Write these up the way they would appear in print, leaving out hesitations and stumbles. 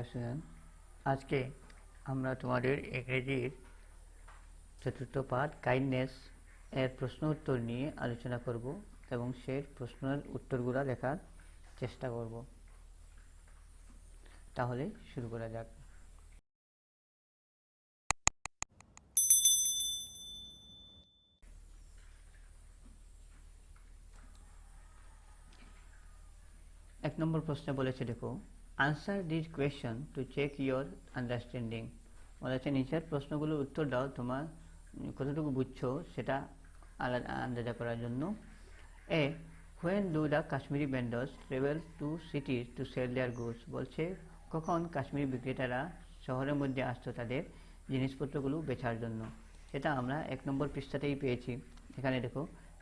Student, আজকে আমরা তোমাদের ইংরেজির চতুর্থ পাঠ কাইন্ডনেস এর প্রশ্ন উত্তর নিয়ে আলোচনা করব এবং সেই প্রশ্নের উত্তরগুলো লেখার চেষ্টা করব। তাহলে শুরু করা যাক। এক নম্বর প্রশ্নে বলেছে, দেখো, answer this question to check your understanding. বলেছে নিচের প্রশ্নগুলোর উত্তর দাও, তোমার কতটুকু বুঝছো সেটা আন্দাজা করার জন্য। এ, when do the Kashmiri vendors travel to cities to sell their goods. বলছে কখন কাশ্মীরি বিক্রেতারা শহরের মধ্যে আসতো তাদের জিনিসপত্রগুলো বেচার জন্য। সেটা আমরা এক নম্বর পৃষ্ঠাতেই পেয়েছি। এখানে দেখো,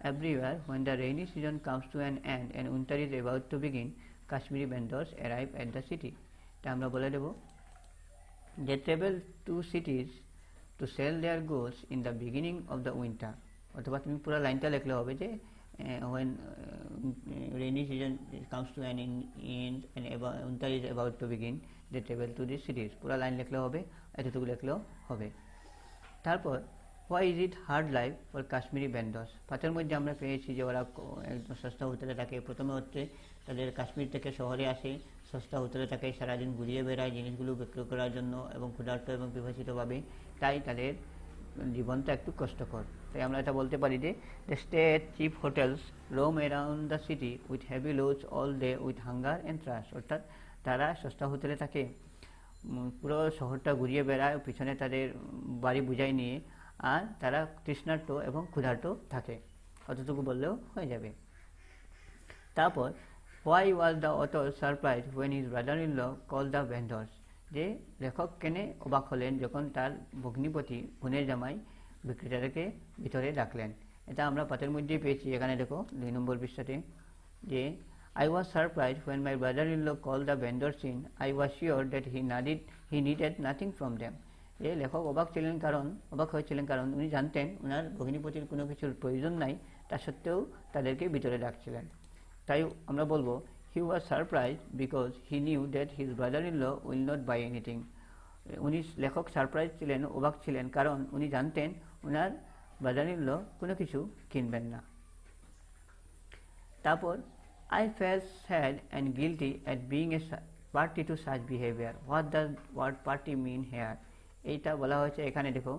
everywhere when the rainy season comes to an end and winter is about to begin, Kashmiri vendors arrive at the city. এটা আমরা বলে দেব, they travel to cities to sell their goods in the beginning of the winter। অথবা তুমি পুরো লাইনটা লিখলে হবে যে when rainy season comes to an end and winter is about to begin, they travel to the cities। পুরো line লিখলে হবে, এতটুকু লিখলেও হবে। তারপর why is it hard life for Kashmiri vendors. পাঁচের মধ্যে আমরা পেয়েছি যে ওরা একদম সস্তা হোটেলে থাকে। প্রথমে হচ্ছে তাদের কাশ্মীর থেকে শহরে আসে, সস্তা হোটেলে থাকে, সারাদিন ঘুরিয়ে বেড়ায় জিনিসগুলো বিক্রি করার জন্য এবং ক্ষুধার্ত এবং বিভাজিতভাবে। তাই তাদের জীবনটা একটু কষ্টকর। তাই আমরা এটা বলতে পারি যে the stay at cheap hotels, roam around the city with heavy loads all day with hunger and thirst. অর্থাৎ তারা সস্তা হোটেলে থাকে, পুরো শহরটা ঘুরিয়ে বেড়ায়, পিছনে তাদের বাড়ি বুঝাই নিয়ে, আর তারা তৃষ্ণার্ত এবং ক্ষুধার্ত থাকে। অতটুকু বললেও হয়ে যাবে। তারপর why was the author surprised when his brother in law call the vendors. যে লেখক কেনে অবাক হলেন যখন তার ভগ্নিপতি বোনের জামাই বিক্রেতাদেরকে ভিতরে ডাকলেন। এটা আমরা পাতের মধ্যেই পেয়েছি। এখানে দেখো 2 নম্বর পৃষ্ঠাতে যে I was surprised when my brother-in-law called the vendors in. I was sure that he needed nothing from them. যে লেখক অবাক হয়েছিলেন কারণ উনি জানতেন ওনার ভগ্নিপতির কোনো কিছুর প্রয়োজন নাই, তা সত্ত্বেও তাদেরকে ভিতরে ডাকছিলেন। তাই আমরা বলবো he was surprised because he knew that his brother-in-law will not buy anything. উনি লেখক সারপ্রাইজ ছিলেন, অবাক ছিলেন, কারণ উনি জানতেন ওনার ব্রাদার-ইন-ল কোনো কিছু কিনবেন না। তারপর I felt sad and guilty at being a party to such behavior. What does word party mean here? এইটা বলা হয়েছে এখানে দেখো,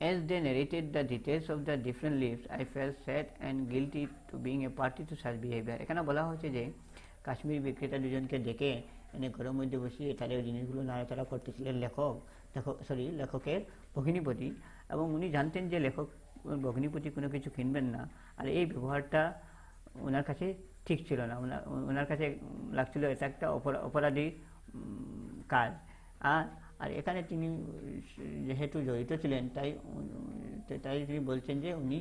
as they narrated the details of the different lives, I felt sad and guilty to being a party to such behavior. এখানে বলা হয়েছে যে কাশ্মীর বিক্রেতা দুজনকে ডেকে এনে ঘরের মধ্যে বসিয়ে তাদের জিনিসগুলো নাড়াচাড়া করতেছিলেন লেখকের ভগ্নিপতি, এবং উনি জানতেন যে লেখক ভগ্নিপতি কোনো কিছু কিনবেন না। আর এই ব্যবহারটা ওনার কাছে ঠিক ছিল না। ওনার কাছে লাগছিল এটা একটা অপরাধী কাজ। আর এখানে তিনি যেহেতু জড়িত ছিলেন, তাই তিনি বলছেন যে উনি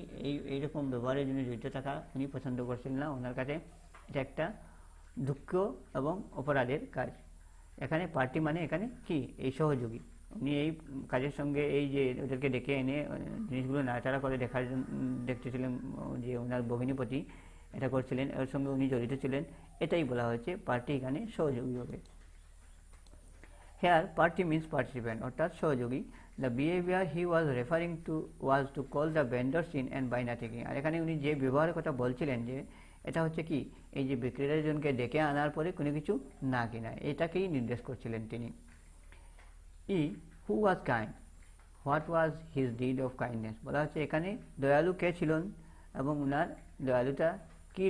এইরকম ব্যবহারের জন্য জড়িত থাকা উনি পছন্দ করছিলেন না। ওনার কাছে এটা একটা দুঃখ এবং অপরাধের কাজ। এখানে পার্টি মানে এখানে কি, এই সহযোগী। উনি এই কাজের সঙ্গে এই যে ওদেরকে ডেকে এনে জিনিসগুলো নাড়াচাড়া করে দেখতেছিলেন যে ওনার ভগ্নিপতি এটা করছিলেন, এর সঙ্গে উনি জড়িত ছিলেন, এটাই বলা হয়েছে পার্টি এখানে সহযোগী হবে। হেয়ার পার্টি মিনস পার্টিসিপেন্ট, অর্থাৎ সহযোগী। The behaviour he was referring to was to call the vendors in and buy nothing. আর এখানে উনি যে ব্যবহারের কথা বলছিলেন যে এটা হচ্ছে কি, এই যে বিক্রেতাজনকে ডেকে আনার পরে কোনো কিছু না কিনা, এটাকেই নির্দেশ করছিলেন তিনি। Who was kind, what was his deed of kindness. বলা হচ্ছে এখানে দয়ালু কে ছিলেন এবং ওনার দয়ালুতা কি,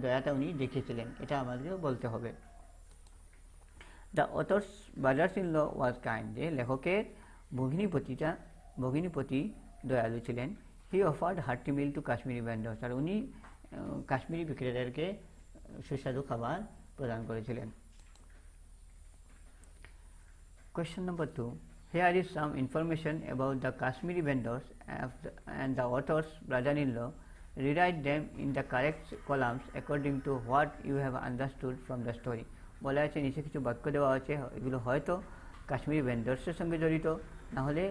দয়াটা উনি দেখিয়েছিলেন, এটা আমাদেরকে বলতে হবে। The author's brothers in law was kind, যে লেখকের ভগ্নিপতি দয়ালু ছিলেন। He offered hearty meal to Kashmiri vendors, আর উনি কাশ্মীরি বিক্রেতাদেরকে সুস্বাদু খাবার প্রদান করেছিলেন। Question number 2. Here is some information about the Kashmiri vendors and the author's brother-in-law. Rewrite them in the correct columns according to what you have understood from the story. বলা আছে নিচে কিছু বাক্য দেওয়া আছে, এগুলো হয়তো কাশ্মীরি ভেন্ডর্সের সঙ্গে জড়িত, না হলে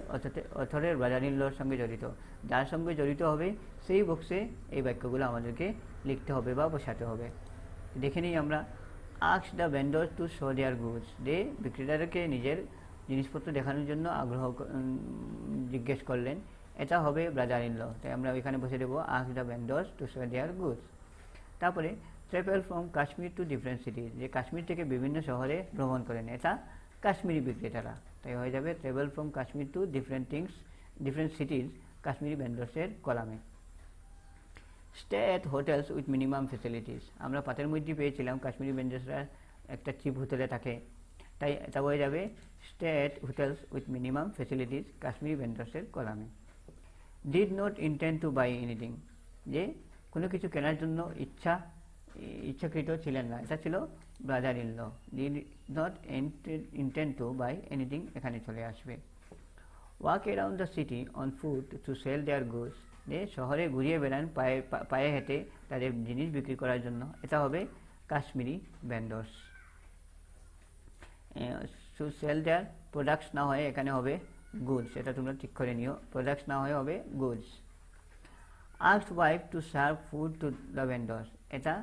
অথরের ব্রাদার-ইন-লর সঙ্গে জড়িত। যার সঙ্গে জড়িত হবে সেই বক্সে এই বাক্যগুলো আমাদেরকে লিখতে হবে বা বসাতে হবে। দেখে নিই আমরা। Ask the vendor two show their goods, যে বিক্রেতাদেরকে নিজের জিনিসপত্র দেখানোর জন্য জিজ্ঞেস করলেন, এটা হবে ব্রাদার ইন ল। তাই আমরা ওইখানে বসে দেবো ask the vendors to show their goods. তারপরে travel from Kashmir to different cities, যে কাশ্মীর থেকে বিভিন্ন শহরে ভ্রমণ করেন, এটা কাশ্মীরি বিক্রেতারা। তাই হয়ে যাবে travel from Kashmir to different cities Kashmiri ভেন্ডর্সের কলামে। Stay at hotels with minimum facilities, আমরা পাতের মধ্যে পেয়েছিলাম কাশ্মীরি ভেন্ডর্সরা একটা চিপ হোটেলে থাকে, তাই এটা হয়ে যাবে stay at hotels with minimum facilities Kashmiri ভেন্ডর্সের কলামে। Did not intend to buy anything, যে কোনো কিছু কেনার জন্য ইচ্ছাকৃত ছিলেন না, এটা ছিল brother in law. Did not intend to buy anything এখানে চলে আসবে। Walk around the city on foot to sell their goods, যে শহরে ঘুরিয়ে বেড়ান পায়ে হেঁটে তাদের জিনিস বিক্রি করার জন্য, এটা হবে Kashmiri vendors. To sell their products না হয় এখানে হবে গুডস, এটা তোমরা ঠিক করে নিও, প্রোডাক্টস না হয় হবে goods. Asked wife to serve food to the vendors, এটা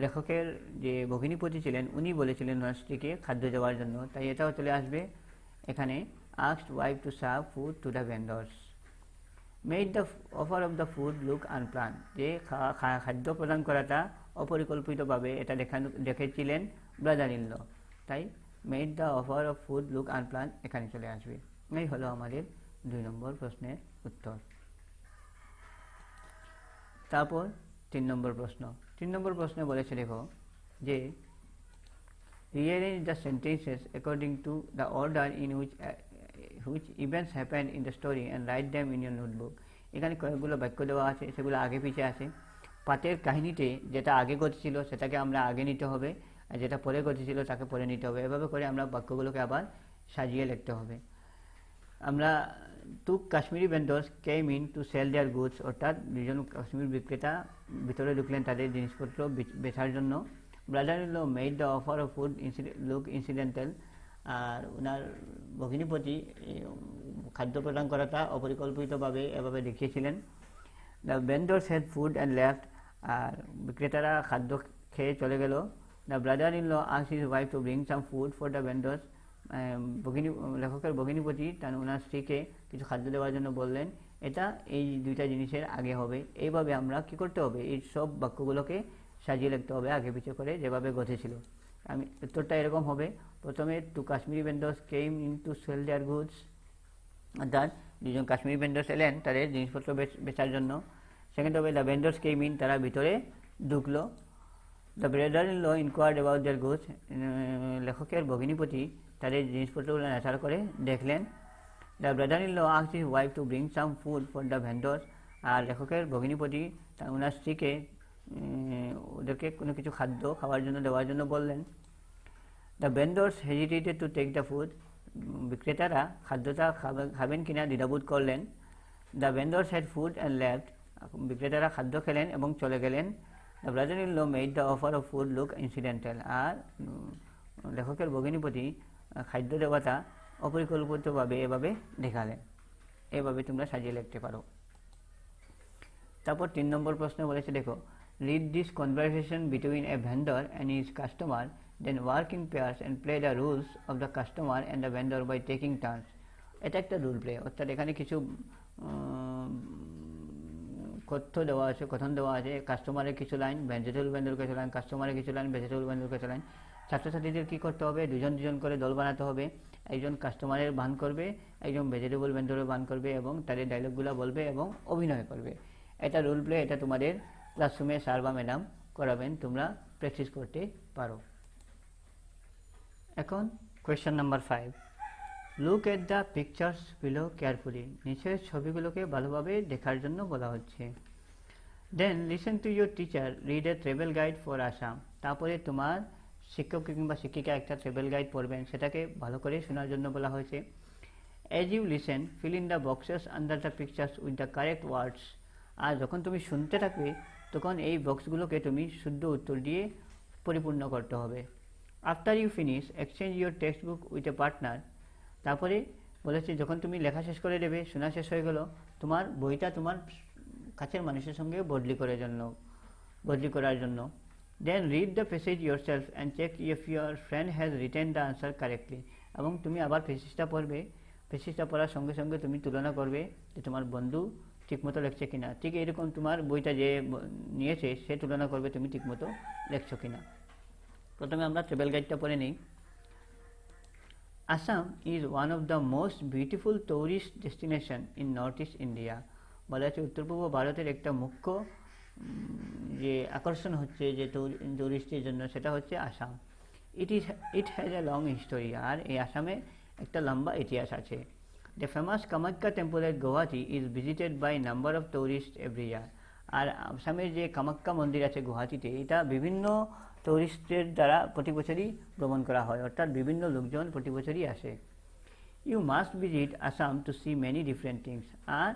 লেখকের যে ভগিনীপতি ছিলেন উনি বলেছিলেন ওনার স্ত্রীকে খাদ্য দেওয়ার জন্য, তাই এটাও চলে আসবে এখানে asked wife to serve food to the vendors. Made the offer of the food look unplanned, যে খাদ্য প্রদান করাটা অপরিকল্পিতভাবে এটা দেখেছিলেন ব্রাদার ইন ল, তাই made the offer of food look unplanned এখানে চলে আসবে। এই হলো আমাদের 2 নম্বর প্রশ্নের উত্তর। তারপর 3 নম্বর প্রশ্ন। 3 নম্বর প্রশ্নে বলেছে দেখো যে rearrange the sentences according to the order in which events happened in the story and write them in your notebook। এখানে কয়েকগুলো বাক্য দেওয়া আছে, সেগুলো আগে পিছে আছে। পাতের কাহিনীতে যেটা আগে ঘটেছিল সেটাকে আমরা আগে নিতে হবে, আর যেটা পরে ঘটেছিল তাকে পরে নিতে হবে। এভাবে করে আমরা বাক্যগুলোকে আবার সাজিয়ে লিখতে হবে। আমরা two Kashmiri vendors came in to sell their goods, অর্থাৎ দুজন কাশ্মীর বিক্রেতা ভিতরে ঢুকলেন তাদের জিনিসপত্র বেচার জন্য। Brother in law made the offer of food look incidental, আর ওনার ভগিনীপতি খাদ্য প্রদান করাটা অপরিকল্পিতভাবে এভাবে দেখিয়েছিলেন। The vendors had food and left, আর বিক্রেতারা খাদ্য খেয়ে চলে গেল। The brother in law asked his wife to bring some food for the vendors, লেখকের ভগিনীপতি ওনার স্ত্রীকে কিছু খাদ্য দেওয়ার জন্য বললেন, এটা এই দুইটা জিনিসের আগে হবে। এইভাবে আমরা কি করতে হবে, এই সব বাক্যগুলোকে সাজিয়ে লিখতে হবে আগে পিছিয়ে করে যেভাবে ঘটেছিল। উত্তরটা এরকম হবে, প্রথমে two Kashmiri vendors came in to sell their goods, অর্থাৎ দুজন কাশ্মীরি ভেন্ডর্স এলেন তাদের জিনিসপত্র বেচার জন্য। সেকেন্ড হবে দ্য ভেন্ডর্স কেম ইন, তারা ভিতরে ঢুকলো। The brother in law inquired about their goods, লেখকের ভগিনীপতি তাদের জিনিসপত্রগুলো নেচার করে দেখলেন। The brother in law asked his wife to bring some food for the vendors, আর লেখকের ভগিনীপতি ওনার স্ত্রীকে ওদেরকে কোনো কিছু খাদ্য খাওয়ার জন্য দেওয়ার জন্য বললেন। The vendors hesitated to take the food, বিক্রেতারা খাদ্যটা খাবেন কিনা দ্বিধাবোধ করলেন। The vendors had food and left, বিক্রেতারা খাদ্য খেলেন এবং চলে গেলেন। The brother in law made the offer of food look incidental, আর লেখকের ভগিনীপতি খাদ্য দেওয়াটা অপরিকল্পিতভাবে এভাবে দেখালেন। এভাবে তোমরা সাজিয়ে লিখতে পারো। তারপর 3 নম্বর প্রশ্ন বলেছে দেখো, read this conversation between a vendor and his customer, then work in pairs and play the roles of the customer and the vendor by taking turns। এটা একটা রোল প্লে, অর্থাৎ এখানে কিছু কথন দেওয়া আছে, কাস্টমারের কিছু লাইন, ভেজিটেবল ভেন্ডর কিছু লাইন, কাস্টমারের কিছু লাইন, ভেজিটেবল ভেন্ডর কিছু লাইন। ছাত্রছাত্রীদের কী করতে হবে, দুজন করে দল বানাতে হবে, একজন কাস্টমারের বান করবে, একজন ভেজিটেবল ভেন্ডরের বান করবে এবং তাদের ডায়লগগুলো বলবে এবং অভিনয় করবে। এটা রোল প্লে, এটা তোমাদের ক্লাসরুমে স্যার বা ম্যাডাম করাবেন, তোমরা প্র্যাকটিস করতে পারো। এখন question number 5, look at the pictures below carefully, নিচের ছবিগুলোকে ভালোভাবে দেখার জন্য বলা হচ্ছে। Then listen to your teacher read a travel guide for Assam, তারপরে তোমার শিক্ষক কিংবা শিক্ষিকা একটা ট্রাভেল গাইড পড়বেন, সেটাকে ভালো করে শোনার জন্য বলা হয়েছে। As you listen fill in the boxes under the pictures with the correct words, আর যখন তুমি শুনতে থাকবে তখন এই বক্সগুলোকে তুমি শুদ্ধ উত্তর দিয়ে পরিপূর্ণ করতে হবে। After you finish exchange your textbook with a partner, তারপরে বলেছে যখন তুমি লেখা শেষ করে দেবে, শোনা শেষ হয়ে গেল, তোমার বইটা তোমার কাছের মানুষের সঙ্গে বদলি করার জন্য then read the passage yourself and check if your friend has written the answer correctly. এবং তুমি আবার প্যাসেজটা পড়বে, প্যাসেজটা পড়ার সঙ্গে সঙ্গে তুমি তুলনা করবে যে তোমার বন্ধু ঠিকমতো লিখছে কিনা। ঠিক এরকম তোমার বইটা যে নিয়েছে সে তুলনা করবে তুমি ঠিকমতো লিখছো কিনা। প্রথমে আমরা ট্রাভেল গাইডটা পড়ে নিই। Assam is one of the most beautiful tourist destination in north east India. বলা হচ্ছে উত্তর পূর্ব ভারতের একটা মুখ্য যে আকর্ষণ হচ্ছে যে টুরিস্টের জন্য সেটা হচ্ছে Assam. It has a long history. আর এই আসামে একটা লম্বা ইতিহাস আছে। The famous Kamakhya temple at Guwahati is visited by number of tourist every year. আর আসামের যে কামাখ্যা মন্দির আছে গুয়াহাটিতে, এটা বিভিন্ন টুরিস্টের দ্বারা প্রতি বছরই ভ্রমণ করা হয়, অর্থাৎ বিভিন্ন লোকজন প্রতি বছরই আসে। You must visit Assam to see many different things. আর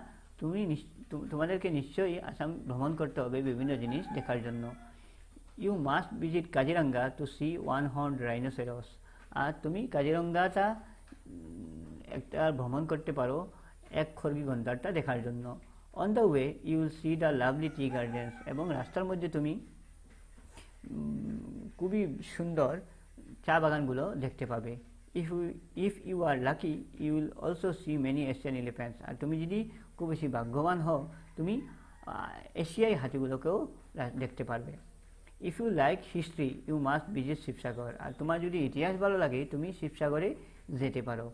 তোমাদেরকে নিশ্চয়ই আসাম ভ্রমণ করতে হবে বিভিন্ন জিনিস দেখার জন্য। You must visit Kaziranga to see one horn rhinoceros. আর তুমি কাজিরাঙ্গাটা একটা ভ্রমণ করতে পারো এক খড়গি গন্ডারটা দেখার জন্য। On the way you will see the lovely tea gardens. এবং রাস্তার মধ্যে তুমি খুবই সুন্দর চা বাগানগুলো দেখতে পাবে। If you are lucky you will also see many Asian elephants. আর তুমি যদি খুব বেশি ভাগ্যবান হও তুমি এশিয়াই হাতিগুলোকেও দেখতে পারবে। If you like history you must visit Sivasagar. আর তোমার যদি ইতিহাস ভালো লাগে তুমি শিবসাগরে যেতে পারো।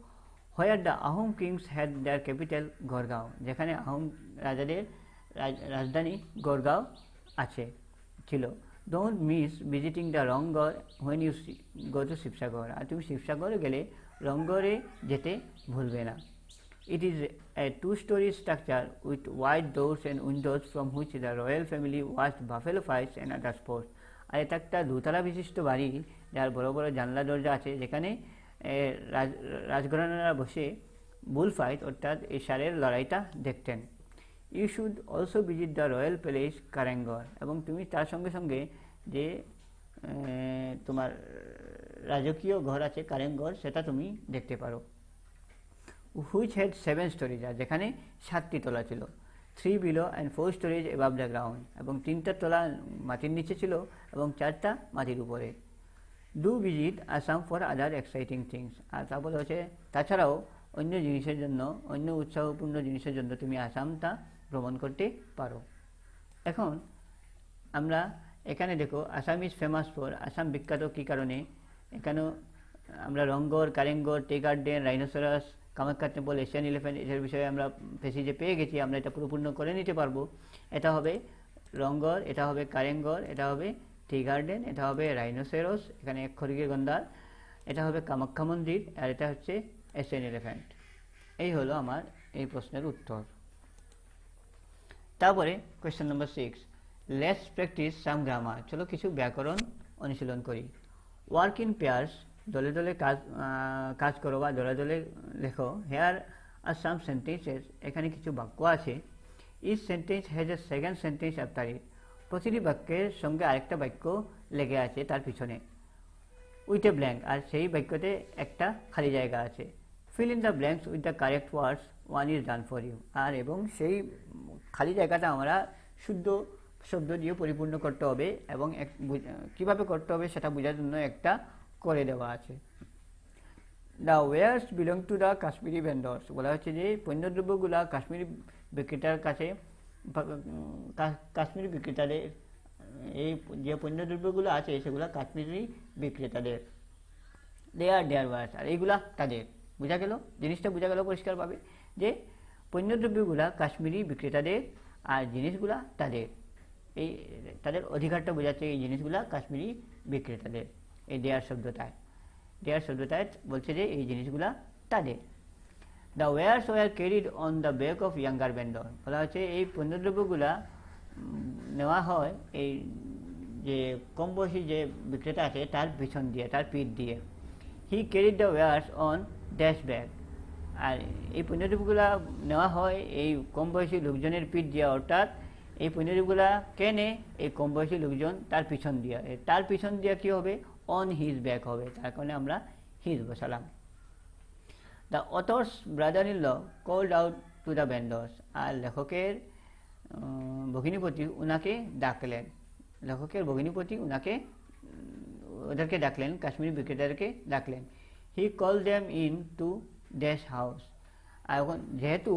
Where the Ahom kings had their capital Garhgaon. যেখানে আহোম রাজাদের রাজধানী গড়গাঁও ছিল। Don't miss visiting the Rang Ghar when you go to Sivasagar. আর তুমি শিবসাগরে গেলে রংঘরে যেতে ভুলবে না। It is a two-story structure with wide doors and windows from which the royal family watched buffalo fights and other sports. আর এটা একটা দুতলা বিশিষ্ট বাড়ি যার বড় বড় জানলা দরজা আছে, যেখানে রাজঘরানারা বসে বুল ফাইট অর্থাৎ এই ষাঁড়ের লড়াইটা দেখতেন। You should also visit the royal palace Kareng Ghar. এবং তুমি তার সঙ্গে সঙ্গে যে তোমার রাজকীয় ঘর আছে কারেঙ্গর সেটা তুমি দেখতে পারো। Which had 7 stories. আর যেখানে 7টি তলা ছিল। 3 below and 4 storage above the ground. এবং 3টা তলা মাটির নিচে ছিল এবং 4টা মাটির উপরে। Do visit Assam for other exciting things. আর তারপরে হচ্ছে তাছাড়াও অন্য জিনিসের জন্য, অন্য উৎসাহপূর্ণ জিনিসের জন্য তুমি আসামটা ভ্রমণ করতে পারো। এখন আমরা এখানে দেখো Assam is famous for. Assam বিখ্যাত কী কারণে? এখানেও আমরা Rang Ghar, Kareng Ghar, tea garden, rhinoceros, Kamakhya temple, Asian elephant এটার বিষয়ে আমরা প্যাসেজে পেয়ে গেছি। আমরা এটা পরিপূর্ণ করে নিতে পারবো। এটা হবে রংঘর, এটা হবে কারেঙ্গর, এটা হবে টি গার্ডেন, এটা হবে রাইনোসেরস, এখানে এক খড়গের গন্ডার, এটা হবে কামাখ্যা মন্দির, আর এটা হচ্ছে এশিয়ান এলিফ্যান্ট। এই হলো আমার এই প্রশ্নের উত্তর। তারপরে question number 6, let's practice some grammar. চলো কিছু ব্যাকরণ অনুশীলন করি। ওয়ার্ক ইন পেয়ার্স, দলে দলে কাজ করো বা দলে দলে লেখো। হেয়ার আর সাম সেন্টেন্সেস, এখানে কিছু বাক্য আছে। Each sentence has a second sentence after it. প্রতিটি বাক্যের সঙ্গে আরেকটা বাক্য লেগে আছে তার পিছনে। উইথ এ ব্ল্যাঙ্ক, আর সেই বাক্যতে একটা খালি জায়গা আছে। Fill in the blanks with the correct words, one is done for you. আর এবং সেই খালি জায়গাটা আমরা শুদ্ধ শব্দ দিয়ে পরিপূর্ণ করতে হবে এবং কীভাবে করতে হবে সেটা বোঝার জন্য একটা করে দেওয়া আছে। The wares belong to the Kashmiri vendors. বলা হচ্ছে যে পণ্যদ্রব্যগুলা কাশ্মীরি বিক্রেতার কাছে, কাশ্মীরি বিক্রেতাদের, এই যে পণ্যদ্রব্যগুলো আছে সেগুলো কাশ্মীরি বিক্রেতাদের। দে আর দেয়ার ওয়ার্স, আর এইগুলা তাদের। বোঝা গেল, জিনিসটা বোঝা গেল পরিষ্কারভাবে যে পণ্যদ্রব্যগুলা কাশ্মীরি বিক্রেতাদের আর জিনিসগুলা তাদের। এই তাদের অধিকারটা বোঝাচ্ছে এই জিনিসগুলা কাশ্মীরি বিক্রেতাদের। এই দেয়ার শব্দটায় বলছে যে এই জিনিসগুলা তাদের। The wares were carried on the back of younger vendor. বলা হচ্ছে এই পণ্যদ্রব্যগুলা নেওয়া হয় এই যে কম বয়সী যে বিক্রেতা আছে তার পিছন দিয়ে, তার পিঠ দিয়ে। He carried the wares on dash bag. আর এই পণ্যদ্রব্যগুলা নেওয়া হয় এই কম বয়সী লোকজনের পিঠ দিয়ে, অর্থাৎ এই পণ্যদ্রব্যগুলা কেনে এই কম বয়সী লোকজন তার পিছন দিয়ে। তার পিছন দিয়ে কী হবে? অন হিজ ব্যাক হবে, তার কারণে আমরা হিজ বসালাম। The author's brother in law called out to the vendors. আর লেখকের ভগিনীপতি ওনাকে ডাকলেন। লেখকের ভগিনীপতি উনাকে ওদেরকে ডাকলেন, কাশ্মীরি বিক্রেতাদেরকে ডাকলেন। He call them in to dash house. আর এখন যেহেতু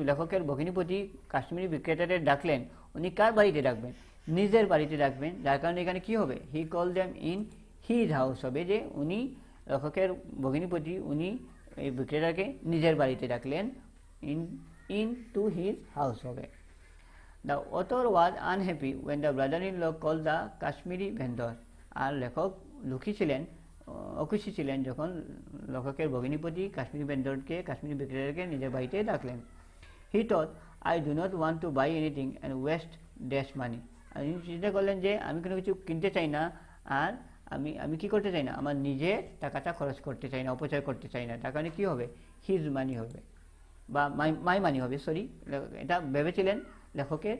লেখকের ভগিনীপতি কাশ্মীরি বিক্রেতাদের ডাকলেন, উনি কার বাড়িতে ডাকবেন? নিজের বাড়িতে ডাকবেন, যার কারণে এখানে কি হবে? হি call them in his house হবে, যে উনি লেখকের ভগিনীপতি উনি এই বিক্রেতাকে নিজের বাড়িতে ডাকলেন, ইন টু হিজ হাউস হবে। The author was unhappy when the brother-in-law called the Kashmiri vendor. আর লেখক অখুশি ছিলেন যখন লেখকের ভগিনীপতি কাশ্মীরি ভেন্ডরকে, কাশ্মীরি বিক্রেতাকে নিজের বাড়িতে ডাকলেন। He thought, I do not want to buy anything and waste dash money. আমি চিন্তা করলেন যে আমি কোনো কিছু কিনতে চাই না, আর আমি কি করতে চাই না, আমার নিজের টাকাটা খরচ করতে চাই না, অপচয় করতে চাই না। তার কারণে কী হবে? হিজ মানি হবে বা মাই মানি হবে, সরি, এটা ভেবেছিলেন লেখকের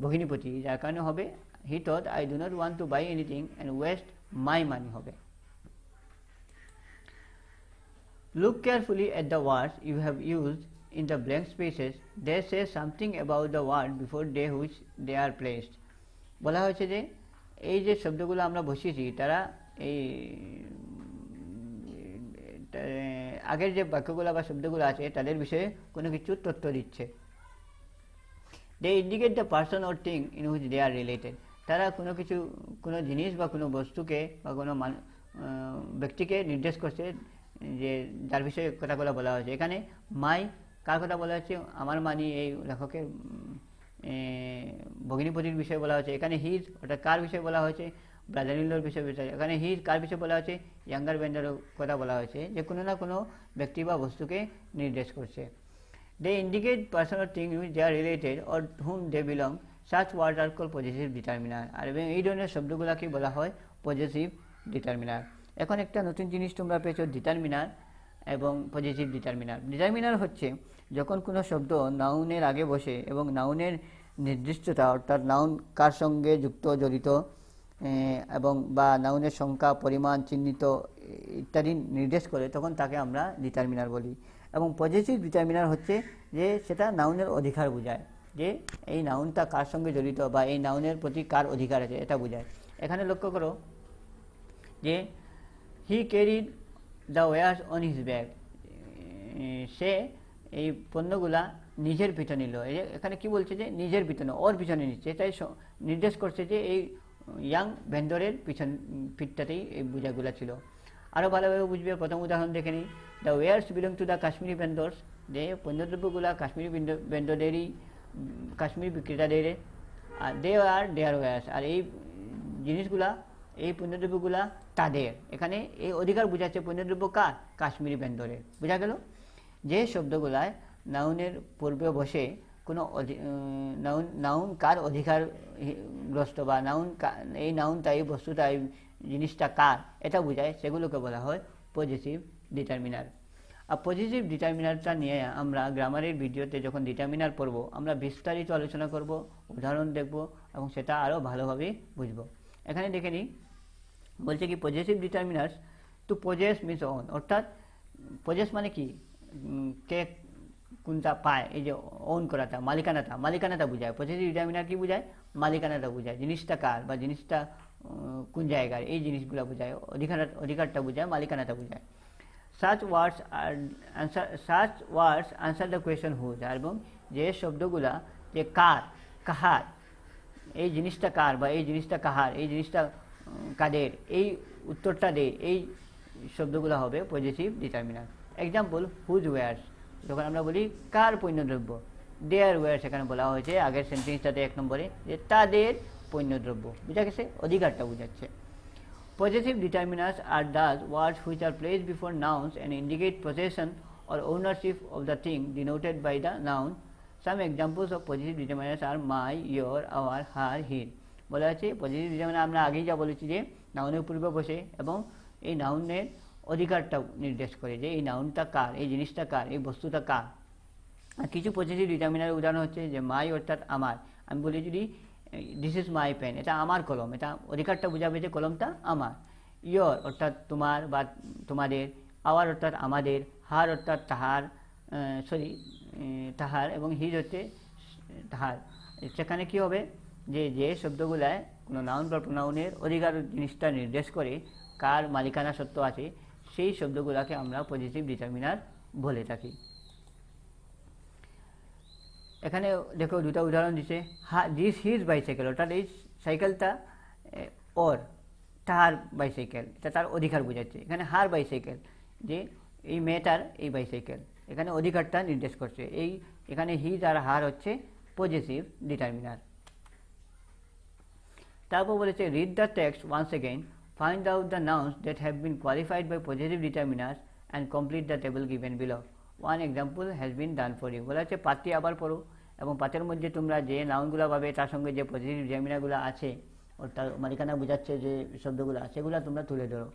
ভগিনীপতি, যার কারণে হবে he thought I do not want to buy anything and waste my money হবে। Look carefully at the words you have used in the blank spaces. They say something about the word before they which they are placed. বলা হয়েছে যে এই যে শব্দগুলো আমরা বসিয়েছি তারা এই আগের যে বাক্যগুলো বা শব্দগুলো আছে তাদের বিষয়ে কোনো কিছু তথ্য দিচ্ছে। They indicate the person or thing in which they are related. তারা কোনো জিনিস বা কোনো বস্তুকে বা কোনো ব্যক্তিকে নির্দেশ করছে যে যার বিষয়ে কথাগুলো বলা হয়েছে। এখানে মাই কার কথা বলা হচ্ছে? আমার মানি এই লেখকের ভগিনীপতির বিষয়ে বলা হয়েছে। এখানে হিজ অর্থাৎ কার বিষয়ে বলা হয়েছে? ব্রাদার ইন লর বিষয়ে। এখানে হিজ কার বিষয়ে বলা হয়েছে? ইয়াঙ্গার ভেন্ডারের কথা বলা হয়েছে, যে কোনো না কোনো ব্যক্তি বা বস্তুকে নির্দেশ করছে। They indicate person or thing which they are related or whom they belong. Such words are called possessive determiner. আর এই ধরনের শব্দগুলোকে বলা হয় পজেসিভ ডিটারমিনার। এখন একটা নতুন জিনিস তোমরা পেয়েছো, ডিটারমিনার এবং পজেসিভ ডিটারমিনার। ডিটারমিনার হচ্ছে যখন কোনো শব্দ নাউনের আগে বসে এবং নাউনের নির্দিষ্টতা অর্থাৎ নাউন কার সঙ্গে যুক্ত, জড়িত এবং বা নাউনের সংখ্যা, পরিমাণ, চিহ্নিত ইত্যাদি নির্দেশ করে, তখন তাকে আমরা ডিটারমিনার বলি। এবং পজেসিভ ডিটারমিনার হচ্ছে যে সেটা নাউনের অধিকার বোঝায়, যে এই নাউনটা কার সঙ্গে জড়িত বা এই নাউনের প্রতি কার অধিকার আছে এটা বোঝায়। এখানে লক্ষ্য করো যে he carried the wares on his bag, সে এই পণ্যগুলা নিজের পিছনে নিল। এখানে কি বলছে? যে নিজের পিছনে, ওর পিছনে নিচ্ছে, তাই নির্দেশ করছে যে এই ইয়াং ভেন্ডরের পিঠটাতেই এই বোঝাগুলা ছিল। আরও ভালোভাবে বুঝবে, প্রথম উদাহরণ দেখে নিই। The wares belong to the Kashmiri vendors, যে পণ্যদ্রব্যগুলা কাশ্মীরি ভেন্ডরদেরই, কাশ্মীরি বিক্রেতাদের। আর দেয়ার ওয়ার্স, আর এই জিনিসগুলা, এই পণ্যদ্রব্যগুলা তাদের। এখানে এই অধিকার বোঝাচ্ছে পণ্যদ্রব্য কার? কাশ্মীরি ভেন্ডরের। বোঝা গেল? যে শব্দগুলায় নাউনের পূর্বে বসে কোনো নাউন কার অধিকারগ্রস্ত বা এই নাউনটা, এই বস্তুটা, এই জিনিসটা কার, এটা বোঝায়, সেগুলোকে বলা হয় পজেসিভ ডিটারমিনার। আর পজেসিভ ডিটারমিনারটা নিয়ে আমরা গ্রামারের ভিডিওতে যখন ডিটারমিনার পড়ব, আমরা বিস্তারিত আলোচনা করব, উদাহরণ দেখব এবং সেটা আরও ভালোভাবে বুঝব। এখানে দেখে নিই, বলছে কি possessive determiners to possess means own, অর্থাৎ পজেস মানে কি? কে কোনটা পায়, এই যে ওন করাটা, মালিকানাটা বোঝায়। পজেসিভ ডিটারমিনার কি বোঝায়? মালিকানাটা বোঝায়, জিনিসটা কার বা জিনিসটা কোন জায়গার, এই জিনিসগুলো বোঝায়, অধিকারটা বোঝায়, মালিকানাটা বোঝায়। Such words answer the question whose, এবং যে শব্দগুলা যে কার, কাহার, এই জিনিসটা কার বা এই জিনিসটা কাহার, এই জিনিসটা কাদের, এই উত্তরটা দেয়, এই শব্দগুলো হবে পজেসিভ ডিটারমিনার। এক্সাম্পল, হুজ ওয়ার্স, যখন আমরা বলি কার পণ্যদ্রব্য, দেয়ার ওয়ার্স এখানে বলা হয়েছে আগের সেন্টেন্সটাতে 1 নম্বরে, যে তাদের পণ্যদ্রব্য। বুঝা গেছে? অধিকারটা বোঝাচ্ছে। Possessive determinants are those words which are placed before nouns and indicate possession or ownership of the thing denoted by the noun. Some examples of possessive determinants are my, your, our, her, his. বলা আছে positive determiner আমরা আগেই যা বলেছি যে নাউনের পূর্বে বসে এবং এই নাউনের অধিকারটা নির্দেশ করে, যে এই নাউনটা কার, এই জিনিসটা কার, এই বস্তুটা কার। আর কিছু পজিটিভ ডিটারমিনারের উদাহরণ হচ্ছে যে মাই অর্থাৎ আমার। আমি বলি যদি দিস ইজ মাই পেন, এটা আমার কলম, এটা অধিকারটা বোঝাবে যে কলমটা আমার। ইয়োর অর্থাৎ তোমার বা তোমাদের, আওয়ার অর্থাৎ আমাদের, হার অর্থাৎ তাহার, তাহার, এবং হিজ হচ্ছে তাহার, সেখানে কি হবে যে যে শব্দগুলায় কোনো নাউন বা প্রোনাউনের অধিকার জিনিসটা নির্দেশ করে, কার মালিকানা সত্ত্ব আছে, সেই শব্দগুলোকে আমরা পজিটিভ ডিটারমিনার বলে থাকি। এখানে দেখো দুটো উদাহরণ দিচ্ছে, দিস হিজ বাইসাইকেল, অর্থাৎ এই সাইকেলটা ওর, তার বাইসাইকেল, এটা তার অধিকার বোঝাচ্ছে। এখানে হার বাইসাইকেল, যে এই মেয়েটার এই বাইসাইকেল, এখানে অধিকারটা নির্দেশ করছে। এই এখানে হিজ আর হার হচ্ছে পজিটিভ ডিটারমিনার। তারপর বলেছে read the text once again, find out the nouns that have been qualified by positive determiners and complete the table given below. One example has been done for you. বলা হচ্ছে পাঠটি আবার পড়ো এবং পাঠের মধ্যে তোমরা যে নাউনগুলো পাবে তার সঙ্গে যে পজিটিভ ডিটারমিনারগুলো আছে, অর্থাৎ মালিকানা বোঝাচ্ছে যে শব্দগুলো, সেগুলো তোমরা তুলে ধরো।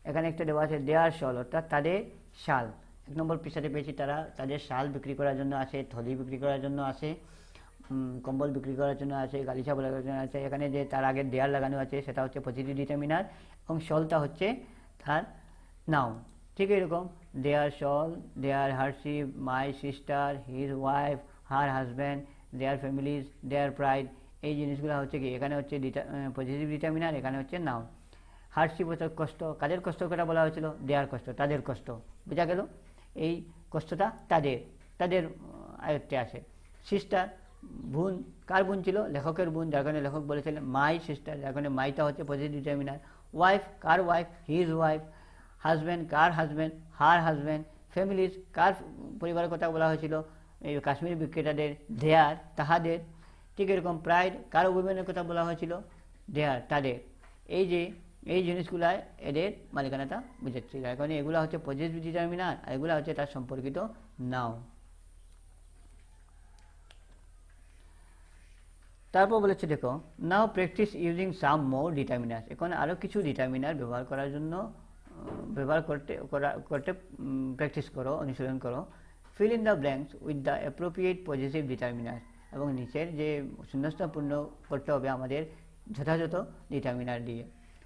এখানে একটা দেওয়া আছে দেয়ার শল, অর্থাৎ তাদের শাল। 1 নম্বর পৃষ্ঠাতে পেয়েছি, তারা তাদের শাল বিক্রি করার জন্য আসে, থলি বিক্রি করার জন্য আসে, কম্বল বিক্রি করার জন্য আছে, গালিচা বলার জন্য আছে। এখানে যে তার আগে দেয়ার লাগানো আছে সেটা হচ্ছে পজিটিভ ডিটারমিনার এবং শলটা হচ্ছে তার নাউন। ঠিক এরকম their shawl, their hardship, my sister, his wife, her husband, their families, their pride, এই জিনিসগুলো হচ্ছে কি এখানে হচ্ছে পজিটিভ ডিটারমিনার, এখানে হচ্ছে নাউন। হারশিপ হচ্ছে কষ্ট, কাদের কষ্ট কথা বলা হয়েছিল, দেয়ার কষ্ট, তাদের কষ্ট, বোঝা গেল এই কষ্টটা তাদের তাদের আয়ত্তে আসে। সিস্টার বোন, কার বোন ছিল, লেখকের বোন, যার কারণে লেখক বলেছিলেন মাই সিস্টার, যার কারণে মাইটা হচ্ছে পজিটিভ ডিটারমিনার। ওয়াইফ, কার ওয়াইফ, হিজ ওয়াইফ। হাজব্যান্ড, কার হাজব্যান্ড, হার হাজব্যান্ড। ফ্যামিলিজ, কার পরিবারের কথা বলা হয়েছিল, এই কাশ্মীর বিক্রেতাদের, দেয়ার, তাহাদের। ঠিক এরকম প্রাইড, কার অভিমানের কথা বলা হয়েছিল, দেয়ার, তাদের। এই যে এই জিনিসগুলায় এদের মালিকানাটা বুঝাচ্ছে, যার কারণে এগুলো হচ্ছে পজিটিভ ডিটারমিনার আর এগুলো হচ্ছে তার সম্পর্কিত নাউন। তারপর বলেছে দেখো, নাও প্র্যাকটিস ইউজিং সাম মোর ডিটারমিনার্স। এখন আরও কিছু ডিটারমিনার ব্যবহার করতে প্র্যাকটিস করো, অনুশীলন করো। Feel in the blanks with the appropriate positive determiner, এবং নিচের যে শূন্যস্থান পূর্ণ করতে হবে আমাদের যথাযথ ডিটারমিনার দিয়ে।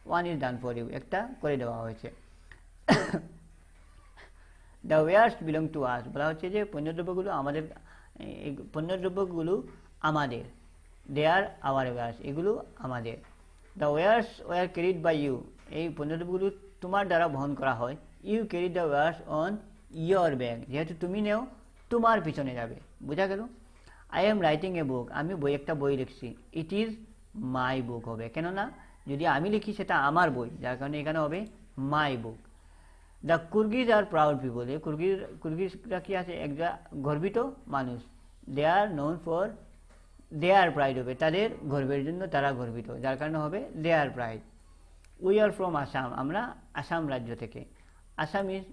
One is done for you, একটা করে দেওয়া হয়েছে। The wares belong to us, বলা হচ্ছে যে পণ্যদ্রব্যগুলো আমাদের, পণ্যদ্রব্যগুলো আমাদের। দে আর আওয়ার ওয়ার্স, এগুলো আমাদের। The wares were carried by you, এই পণ্যদ্রব্যগুলো তোমার দ্বারা বহন করা হয়। You carry the wares on your bag, যেহেতু তুমি নেও তোমার পিছনে যাবে, বোঝা গেল। I am writing a book, আমি একটা বই লিখছি। ইট ইজ মাই বুক হবে, কেননা যদি আমি লিখি সেটা আমার বই, যার কারণে এখানে হবে my book. The Coorgis are proud people, এই কুর্গিজরা কি আছে, একটা গর্বিত মানুষ। They are known for their pride হবে, তাদের গর্বের জন্য তারা গর্বিত, যার কারণে হবে their pride. We are from Assam, আমরা আসাম রাজ্য থেকে। আসাম ইজ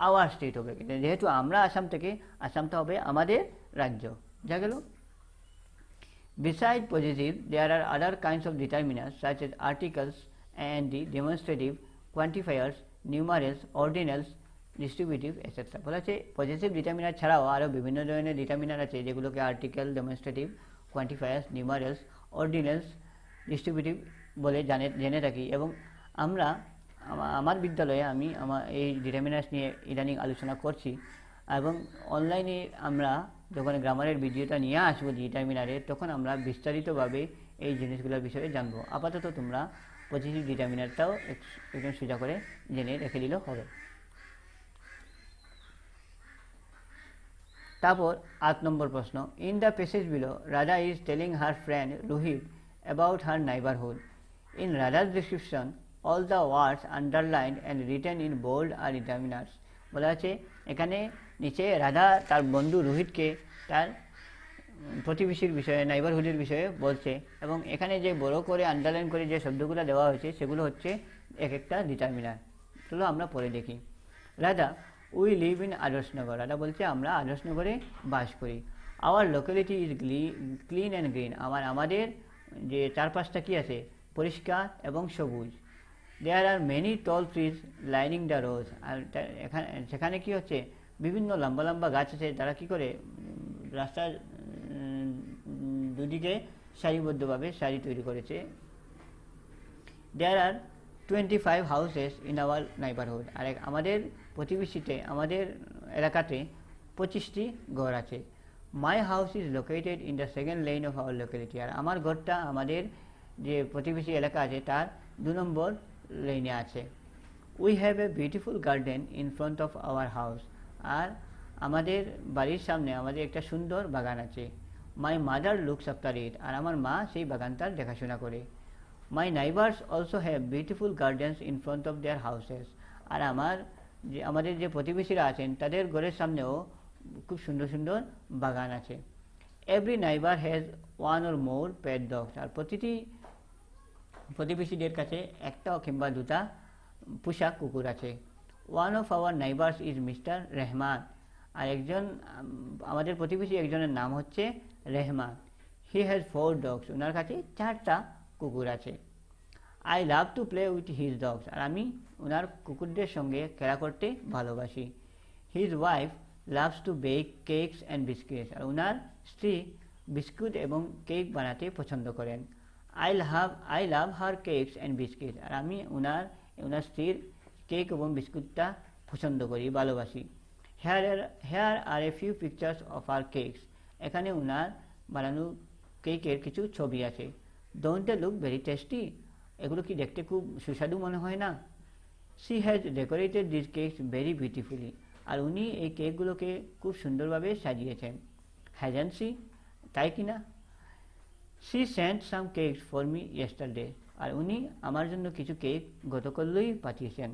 আওয়ার স্টেট হবে, যেহেতু আমরা আসাম থেকে, আসামটা হবে আমাদের রাজ্য, যা গেল। Beside positive, there are other kinds of determinants such as articles and the demonstrative, quantifiers, numerals, ordinals, distributive, etc. বলা আছে পজিটিভ ডিটারমিনার ছাড়াও আরও বিভিন্ন ধরনের ডিটারমিনার আছে, যেগুলোকে আর্টিকেল, ডেমনস্ট্রেটিভ, কোয়ান্টিফায়ার্স, নিউমারালস, অর্ডিনালস, ডিস্ট্রিবিউটিভ বলে জেনে থাকি। এবং আমরা আমার বিদ্যালয়ে আমি এই ডিটারমিনার্স নিয়ে ইদানিং আলোচনা করছি, এবং অনলাইনে আমরা যখন গ্রামারের ভিডিওটা নিয়ে আসবো ডিটারমিনারে, তখন আমরা বিস্তারিতভাবে এই জিনিসগুলোর বিষয়ে জানবো। আপাতত তোমরা পজিটিভ ডিটারমিনারটাও একদম সোজা করে জেনে রেখে দিলেও হবে। তারপর 8 নম্বর প্রশ্ন, in the passage below Radha is telling her friend Rohit about her neighbourhood. In Radha's description all the words underlined and written in bold are determiners. বলা আছে এখানে নিচে রাধা তার বন্ধু রোহিতকে তার প্রতিবেশীর বিষয়ে, নাইবারহুডের বিষয়ে বলছে, এবং এখানে যে বড় করে আন্ডারলাইন করে যে শব্দগুলো দেওয়া হয়েছে সেগুলো হচ্ছে এক একটা ডিটারমিনার। চলো আমরা পরে দেখি। Radha, we live in Adarsh Nagar, Radha বলছে আমরা আদর্শনগরে বাস করি। Our locality is clean and green, আমাদের যে চারপাশটা কি আছে, পরিষ্কার এবং সবুজ। There are many tall trees lining the road, আর সেখানে কি হচ্ছে, বিভিন্ন লম্বা লম্বা গাছ আছে, তারা কি করে রাস্তার দুদিকে সারিবদ্ধভাবে সারি তৈরি করেছে। There are 25 houses in our neighbourhood, আর আমাদের প্রতিবেশীতে, আমাদের এলাকাতে 25টি ঘর আছে। My house is located in the second lane of our locality, আর আমার ঘরটা আমাদের যে প্রতিবেশী এলাকা আছে তার 2 নম্বর লেনে আছে। We have a beautiful garden in front of our house, আর আমাদের বাড়ির সামনে আমাদের একটা সুন্দর বাগান আছে। My mother looks after it, আর আমার মা সেই বাগানটার দেখাশোনা করে। My neighbours also have beautiful gardens in front of their houses, আর আমাদের যে প্রতিবেশীরা আছেন তাদের ঘরের সামনেও খুব সুন্দর সুন্দর বাগান আছে। Every neighbour has 1 or more pet dogs, আর প্রতিটি প্রতিবেশীদের কাছে একটা কিংবা 2টা পোষা কুকুর আছে। One of our neighbours is mister Rehman, আর আমাদের প্রতিবেশী একজনের নাম হচ্ছে রেহমান। হি হ্যাজ 4 ডগস, ওনার কাছে 4টা কুকুর আছে। I love to play with his dogs, আর আমি ওনার কুকুরদের সঙ্গে খেলা করতে ভালোবাসি। His wife loves to bake cakes and biscuits, আর ওনার স্ত্রী বিস্কুট এবং কেক বানাতে পছন্দ করেন। I love her cakes and biscuit, আর আমি ওনার স্ত্রীর কেক এবং বিস্কুটটা পছন্দ করি, ভালোবাসি। Here are a few pictures of her cakes, এখানে ওনার বানানো কেকের কিছু ছবি আছে। Don't they look very tasty, এগুলো কি দেখতে খুব সুস্বাদু মনে হয় না? She has decorated this cakes very beautifully, আর উনি এই কেকগুলোকে খুব সুন্দরভাবে সাজিয়েছেন। হ্যাজেন্ট শি, তাই কিনা? She sent some cakes for me yesterday, আর উনি আমার জন্য কিছু কেক গতকালই পাঠিয়েছেন।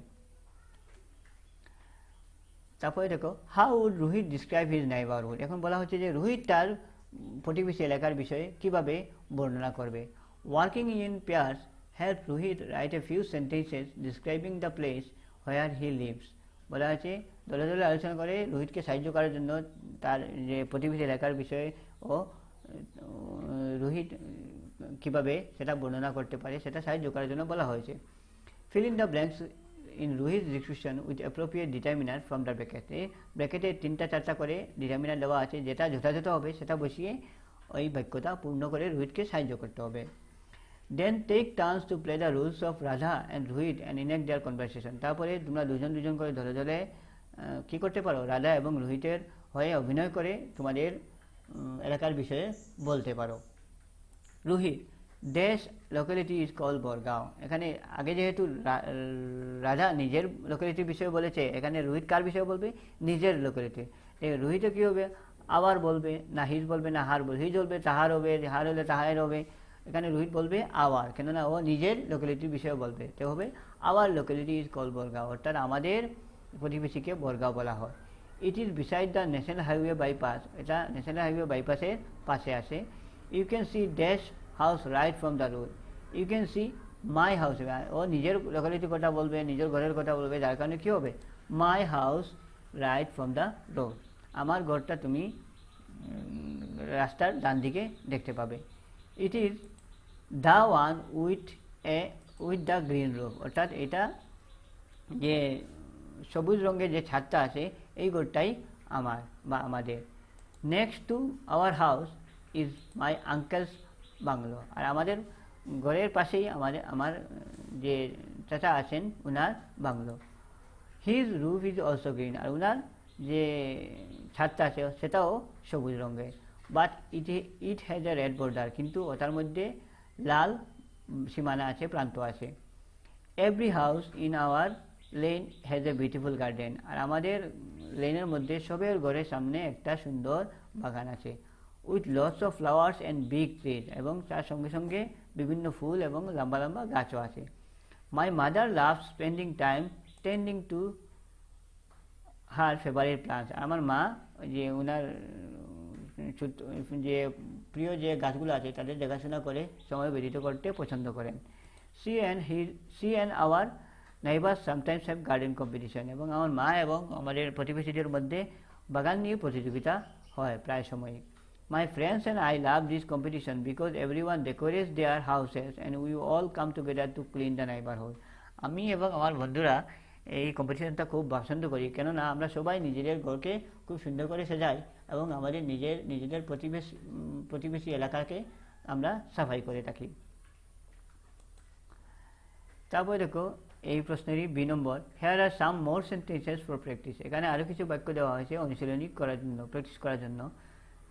তারপরে দেখো, how would Rohit describe his neighbourhood, এখন বলা হচ্ছে যে রোহিত তার প্রতিবেশী এলাকার বিষয়ে কিভাবে বর্ণনা করবে। Working in pairs help Rohit write a few sentences describing the place where he lives, বলা হয়েছে দলে দলে আলোচনা করে রোহিতকে সাহায্য করার জন্য তার যে প্রতিবেশী এলাকার বিষয়ে ও রোহিত কীভাবে সেটা বর্ণনা করতে পারে সেটা সাহায্য করার জন্য বলা হয়েছে। Feel in the blanks in Rohit description with appropriate determiner from the bracket, এই ব্র্যাকেটে 3টা 4টা করে ডিটারমিনার দেওয়া আছে, যেটা যথাযথ হবে সেটা বসিয়ে ওই বাক্যটা পূর্ণ করে রোহিতকে সাহায্য করতে হবে। Then take turns to play the roles of Radha and Rohit and enact their conversation, তারপরে তোমরা দুজন করে ধরে ধরে কী করতে পারো, রাধা এবং রোহিতের হয়ে অভিনয় করে তোমাদের এলাকার বিষয়ে বলতে পারো। রোহিত, দেশ লোকালিটি ইজ কল বরগাঁও, এখানে আগে যেহেতু রাধা নিজের লোকালিটির বিষয়ে বলেছে, এখানে রোহিত কার বিষয়ে বলবে, নিজের লোকালিটি। রোহিতে কী হবে, আবার বলবে না, হিজ বলবে না হার বলবে, হিজ বলবে তাহার হবে, হার হলে তাহার হবে, এখানে রোহিত বলবে আওয়ার, কেননা ও নিজের লোকালিটির বিষয়ে বলবে, তো হবে our locality is call Borgaon, অর্থাৎ আমাদের প্রতিবেশীকে বরগাঁও বলা হয়। It is beside the national highway bypass, এটা ন্যাশনাল হাইওয়ে বাইপাসের পাশে আসে। You can see dash house right from the road, you can see my house, ও নিজের লোকালিটির কথা বলবে, নিজের ঘরের কথা বলবে, যার কারণে কী হবে, my house right from the road, আমার ঘরটা তুমি রাস্তার ডান দিকে দেখতে পাবে। It is the one with the green roof, অর্থাৎ এটা যে সবুজ রঙের যে ছাদটা আছে এই ঘরটাই আমার বা আমাদের। Next to our house is my uncle's bungalow, আর আমাদের ঘরের পাশেই আমার যে চাচা আছেন ওনার bungalow. His roof is also green, আর ওনার যে ছাদটা আছে সেটাও সবুজ রঙের। But it has a red border, কিন্তু ওটার মধ্যে লাল সীমানা আছে, প্রান্ত আছে। Every house in our lane has a beautiful garden, আর আমাদের লেনের মধ্যে সবের ঘরের সামনে একটা সুন্দর বাগান আছে। With lots of flowers and big trees, এবং তার সঙ্গে সঙ্গে বিভিন্ন ফুল এবং লম্বা লম্বা গাছও আছে। My mother loves spending time tending to her favourite plants, আমার মা যে ওনার যে প্রিয় যে গাছগুলো আছে তাদের দেখাশোনা করে সময় ব্যতীত করতে পছন্দ করেন। She and our neighbours sometimes have garden competition, এবং আমার মা এবং আমাদের প্রতিবেশীদের মধ্যে বাগান নিয়ে প্রতিযোগিতা হয় প্রায় সময়ই। My friends and I love this competition because everyone decorates their houses and we all come together to clean the neighbourhood, আমি এবং আমার বন্ধুরা এই কম্পিটিশনটা খুব পছন্দ করি, কেননা আমরা সবাই নিজেদের ঘরকে খুব সুন্দর করে সাজাই এবং আমাদের নিজেদের প্রতিবেশী এলাকাকে আমরা সাফাই করে থাকি। তারপরে দেখো এই প্রশ্নেরই বি নম্বর, here are some more sentences for practice, এখানে আরও কিছু বাক্য দেওয়া হয়েছে অনুশীলনী করার জন্য, প্র্যাকটিস করার জন্য।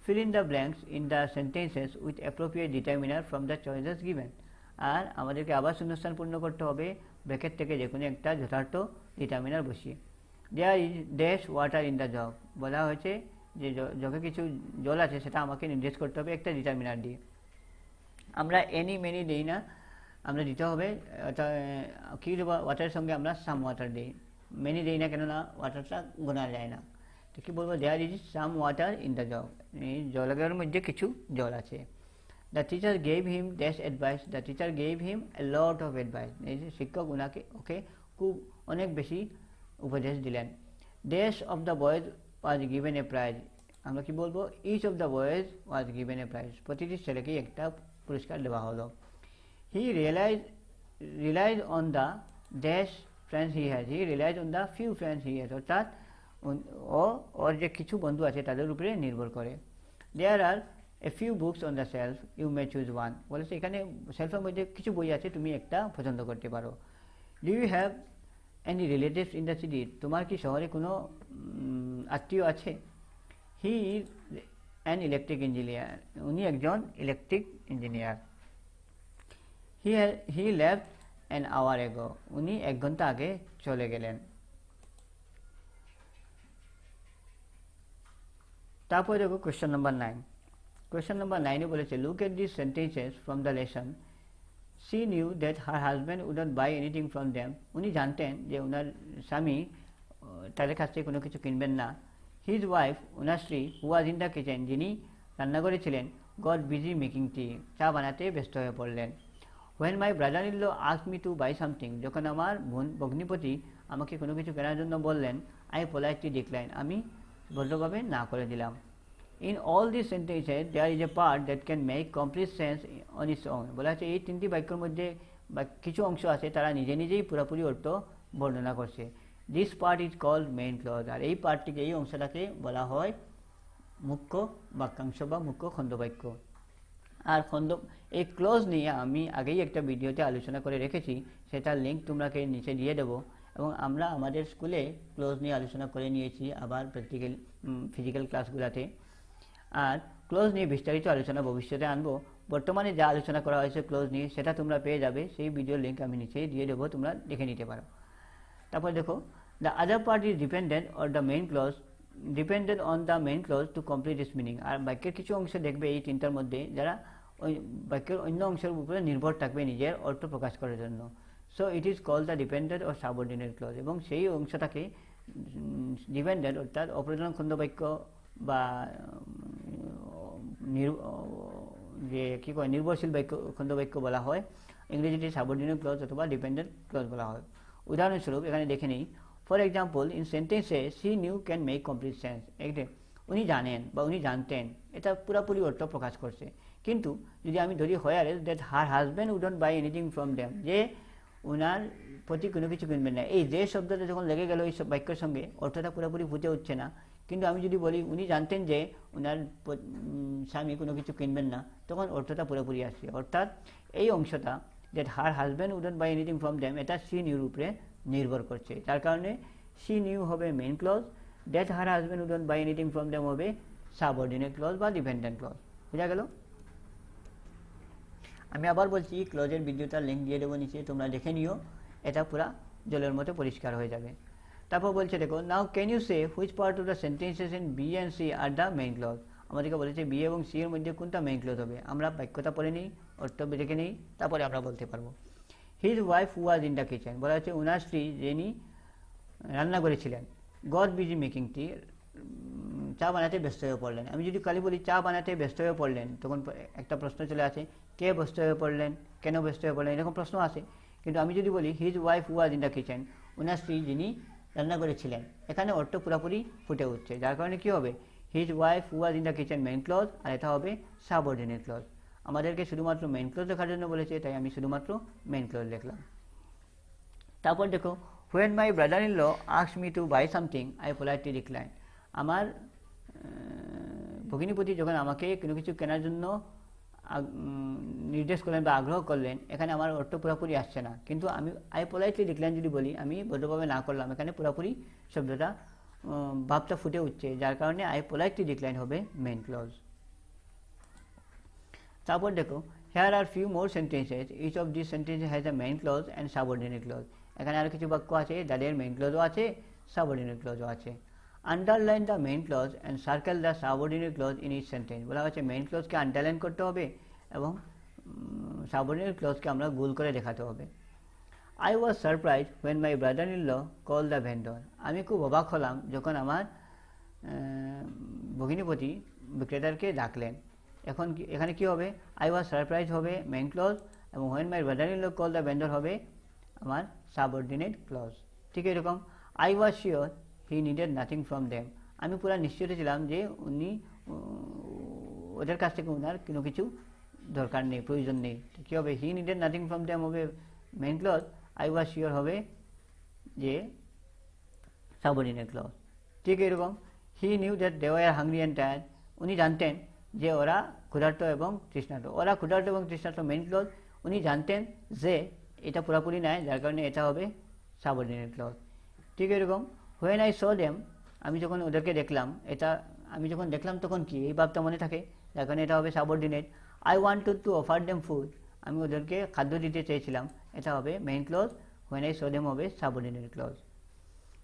fill in the blanks in the sentences with appropriate determiner from the choices given আর আমাদেরকে আবার শূন্যস্থান পূর্ণ করতে হবে ব্র্যাকেট থেকে যে কোনো একটা যথার্থ ডিটারমিনার বসিয়ে there is dash water in the jug বলা হয়েছে যে জগে কিছু জল আছে সেটা আমাকে নির্দেশ করতে হবে একটা ডিটারমিনার দিয়ে আমরা এনি মেনি দিই না আমরা দিতে হবে কী দেবো ওয়াটারের সঙ্গে আমরা সাম ওয়াটার দিই মেনি দিই না কেননা ওয়াটারটা গোনা যায় না তো কী বলবো there is some water in the jug এই জলের মধ্যে কিছু জল আছে the teacher gave him dash advice the teacher gave him a lot of advice এই যে শিক্ষক ওকে খুব অনেক বেশি উপদেশ দিলেন dash of the boys was given a prize আমরা কি বলবো each of the boys was given a prize প্রতিটি ছেলেকেই একটা পুরস্কার দেওয়া হলো he realise on the dash friends he has he realise on the few friends he has অর্থাৎ ওর যে কিছু বন্ধু আছে তাদের উপরে নির্ভর করে there are a few books on the shelf you may choose one বলেছে এখানে সেলফের মধ্যে কিছু বই আছে তুমি একটা পছন্দ করতে পারো do you have any relatives in the city তোমার কি শহরে কোনো আত্মীয় আছে he is an electric engineer উনি একজন electric engineer he left an hour ago উনি 1 ঘন্টা আগে চলে গেলেন তারপরে দেখো কোয়েশ্চেন নাম্বার 9 কোয়েশ্চেন নাম্বার 9 বলেছে look at this sentences from the lesson she knew that her husband wouldn't buy anything from them উনি জানতেন যে ওনার স্বামী তাদের কাছ থেকে কোনো কিছু কিনবেন না his wife ওনার স্ত্রী who was in the kitchen যিনি রান্নাঘরে ছিলেন got busy making tea চা বানাতে ব্যস্ত হয়ে পড়লেন when my brother-in-law asked me to buy something যখন আমার ভগ্নিপতি আমাকে কোনো কিছু কেনার জন্য বললেন I politely declined আমি ভদ্রভাবে না করে দিলাম In all these sentences, there is a part that can make complete sense on its own. বলা আছে এই তিনটি বাক্যের মধ্যে কিছু অংশ আছে তারা নিজে নিজেই পুরোপুরি অর্থ বর্ণনা করছে this part is called main clause আর এই পার্টটিকে এই অংশটাকে বলা হয় মুখ্য বাক্যাংশ বা মুখ্য খণ্ডবাক্য আর এই ক্লজ নিয়ে আমি আগেই একটা ভিডিওতে আলোচনা করে রেখেছি সেটার লিঙ্ক তোমরাকে নিচে দিয়ে দেবো এবং আমরা আমাদের স্কুলে ক্লজ নিয়ে আলোচনা করে নিয়েছি আবার প্র্যাকটিক্যাল ফিজিক্যাল ক্লাসগুলোতে আর ক্লোজ নিয়ে বিস্তারিত আলোচনা ভবিষ্যতে আনবো বর্তমানে যা আলোচনা করা হয়েছে ক্লোজ নিয়ে সেটা তোমরা পেয়ে যাবে সেই ভিডিওর লিঙ্ক আমি নিচেই দিয়ে দেবো তোমরা দেখে নিতে পারো তারপর দেখো the other part is dependent on the main clause dependent on the main clause to complete its meaning আর বাক্যের কিছু অংশ দেখবে এই তিনটার মধ্যে যারা ওই বাক্যের অন্য অংশের উপরে নির্ভর থাকবে নিজের অর্থ প্রকাশ করার জন্য so it is called the dependent or subordinate clause এবং সেই অংশটাকে ডিপেন্ডেন্ট অর্থাৎ অপ্রধান খণ্ডবাক্য বা যে কী কয় নির্ভরশীল বাক্য খণ্ডবাক্য বলা হয় ইংরেজিতে সাবঅর্ডিনেট ক্লজ অথবা ডিপেন্ডেন্ট ক্লজ বলা হয় উদাহরণস্বরূপ এখানে দেখে নিই ফর এক্সাম্পল ইন সেন্টেন্সে she knew can make complete sense উনি জানেন বা উনি জানতেন এটা পুরোপুরি অর্থ প্রকাশ করছে কিন্তু যদি আমি ধরি whereas that her husband wouldn't buy anything from them যে ওনার প্রতি কোনো কিছু কিনবেন না এই যে শব্দটা যখন লেগে গেল এই বাক্যের সঙ্গে অর্থটা পুরোপুরি ফুটে উঠছে না কিন্তু আমি যদি বলি উনি জানতেন যে ওনার স্বামী কোনো কিছু কিনবেন না তখন অর্থটা পুরোপুরি আসছে অর্থাৎ এই অংশটা that her husband wouldn't buy anything from them এটা সি নিউর উপরে নির্ভর করছে তার কারণে সি নিউ হবে main clause that her husband wouldn't buy anything from them হবে সাবঅর্ডিনেট ক্লজ বা ডিপেন্ডেন্ট ক্লজ বুঝা গেল আমি আবার বলছি ক্লজের ভিডিওটার লিঙ্ক দিয়ে দেবো নিচে তোমরা দেখে নিও এটা পুরা জলের মতো পরিষ্কার হয়ে যাবে তারপর বলছে দেখো now can you say which part of the sentences in B and C are the main clause আমাদেরকে বলেছে বি এবং সি এর মধ্যে কোনটা মেইন ক্লজ হবে আমরা বাক্যটা পড়ে নিই অর্থ দেখে নিই তারপরে আমরা বলতে পারবো his wife was in the kitchen বলা হচ্ছে ওনার স্ত্রী যিনি রান্না করেছিলেন গড বিজি মেকিং টি চা বানাতে ব্যস্ত হয়ে পড়লেন আমি যদি খালি বলি চা বানাতে ব্যস্ত হয়ে পড়লেন তখন একটা প্রশ্ন চলে আসে কে ব্যস্ত হয়ে পড়লেন কেন ব্যস্ত হয়ে পড়লেন এরকম প্রশ্ন আসে কিন্তু আমি যদি বলি his wife was in the kitchen ওনার স্ত্রী যিনি রান্না করেছিলেন এখানে অর্থ পুরোপুরি ফুটে উঠছে যার কারণে কী হবে his wife was in the kitchen main clause আর এটা হবে সাবঅর্ডিনেট ক্লজ আমাদেরকে শুধুমাত্র মেইন ক্লজ লেখার জন্য বলেছে তাই আমি শুধুমাত্র মেইন ক্লজ লিখলাম তারপর দেখো when my brother-in-law asked me to buy something I politely declined আমার ভগিনীপতি যখন আমাকে কোনো কিছু কেনার জন্য নির্দেশ করলেন বা আগ্রহ করলেন এখানে আমার অর্থ পুরোপুরি আসছে না কিন্তু আমি আই পোলাইটলি ডিক্লাইন যদি বলি আমি ভদ্রভাবে না করলাম এখানে পুরোপুরি শব্দটা ভাবটা ফুটে উঠছে যার কারণে আই পোলাইটলি ডিক্লাইন হবে মেইন ক্লজ তারপর দেখো, here are few more sentences, each of these sentences has a main clause and subordinate clause. এখানে আরো কিছু বাক্য আছে যাদের মেইন ক্লজও আছে, সাবঅর্ডিনেট ক্লজও আছে। Underline the main clause and circle the subordinate clause in each sentence. বলা হচ্ছে মেইন ক্লজকে আন্ডারলাইন করতে হবে এবং সাবঅর্ডিনেট ক্লজকে আমরা গোল করে দেখাতে হবে। I was surprised when my brother-in-law called the vendor. আমি খুব অবাক হলাম যখন আমার ভগিনীপতি বিক্রেতাকে ডাকলেন। এখন এখানে কি হবে, I was surprised হবে মেইন ক্লজ এবং when my brother-in-law called the vendor হবে আমার সাবঅর্ডিনেট ক্লজ। ঠিক এরকম I was sure he needed nothing from them. আমি পুরা নিশ্চিত ছিলাম যে উনি ওদের কাছ থেকে ওনার কোনো কিছু দরকার নেই, প্রয়োজন নেই। কী হবে, he needed nothing from them হবে main clause, I was sure হবে যে সাবঅর্ডিনেট ক্লজ। ঠিক এরকম he knew that they were hungry and tired. উনি জানতেন যে ওরা ক্ষুধার্ত এবং তৃষ্ণার্ত। ওরা ক্ষুধার্ত এবং তৃষ্ণার্ত মেইন ক্লজ। উনি জানতেন যে এটা পুরোপুরি নয়, যার কারণে এটা হবে সাবঅর্ডিনেট ক্লজ। ঠিক এরকম when I saw them, আমি যখন ওদেরকে দেখলাম, এটা আমি যখন দেখলাম তখন কি, এই ভাবটা মনে থাকে, যার কারণে এটা হবে subordinate. I wanted to offer them food. আমি ওদেরকে খাদ্য দিতে চেয়েছিলাম, এটা হবে main clause. when I saw them হবে সাবঅর্ডিনেট ক্লজ।